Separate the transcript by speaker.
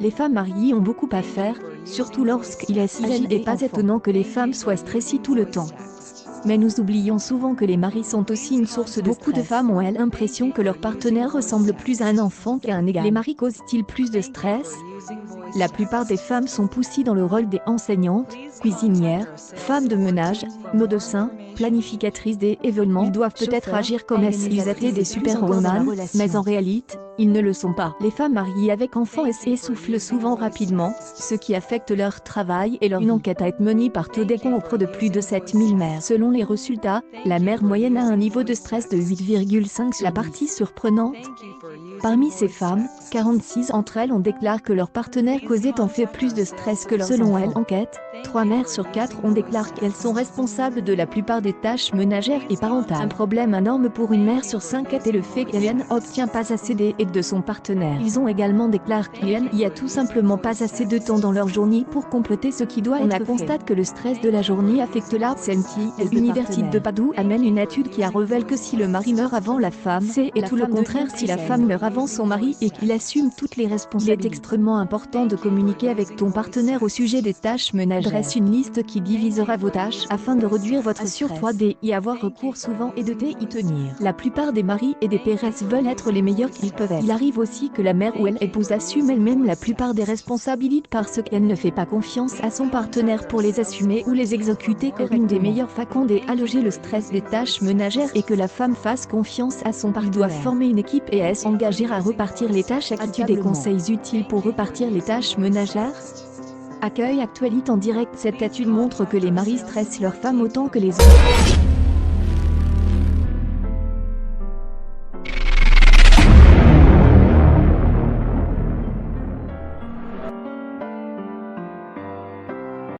Speaker 1: Les femmes mariées ont beaucoup à faire, surtout lorsqu'il s'agit des pas étonnant que les femmes soient stressées tout le temps. Mais nous oublions souvent que les maris sont aussi une source de stress. Beaucoup de femmes ont l'impression que leur partenaire ressemble plus à un enfant qu'à un égal. Les maris causent-ils plus de stress? La plupart des femmes sont poussées dans le rôle des enseignantes, cuisinières, femmes de ménage, médecins, planificatrices des événements. Ils doivent peut-être agir comme s'ils étaient des superwomen, mais en réalité, ils ne le sont pas. Les femmes mariées avec enfants essoufflent souvent rapidement, ce qui affecte leur travail et leur Une enquête a été menée par Todecon auprès de plus de 7000 mères. Selon les résultats, la mère moyenne a un niveau de stress de 8,5 sur la partie surprenante. Parmi ces femmes, 46 entre elles ont déclaré que leur partenaire causait en fait plus de stress que leurs Selon elle enquête, 3 mères sur 4 ont déclaré qu'elles sont responsables de la plupart des tâches ménagères et parentales. Un problème énorme pour une mère sur 5 était le fait qu'elle n'obtient pas assez d'aide de son partenaire. Ils ont également déclaré qu'il n'y a tout simplement pas assez de temps dans leur journée pour compléter ce qui doit être fait. On constate que le stress de la journée affecte la santé. L'université de Padoue amène une étude qui a révélé que si le mari meurt avant la femme, c'est tout le contraire si la femme meurt avant son mari et qu'il assume toutes les responsabilités. Il est extrêmement important de communiquer avec ton partenaire au sujet des tâches ménagères. Dresse une liste qui divisera vos tâches afin de réduire votre surpoids y avoir recours souvent et de y tenir. La plupart des maris et des pères veulent être les meilleurs qu'ils peuvent être. Il arrive aussi que la mère ou l'épouse assume elle-même la plupart des responsabilités parce qu'elle ne fait pas confiance à son partenaire pour les assumer ou les exécuter correctement. Une des meilleures façons d'alléger le stress des tâches ménagères est que la femme fasse confiance à son partenaire. Il doit former une équipe et s'engager à repartir les tâches. As-tu des conseils utiles pour repartir les tâches ménagères? Accueil Actualité en direct. Cette étude montre que les maris stressent leurs femmes autant que les autres.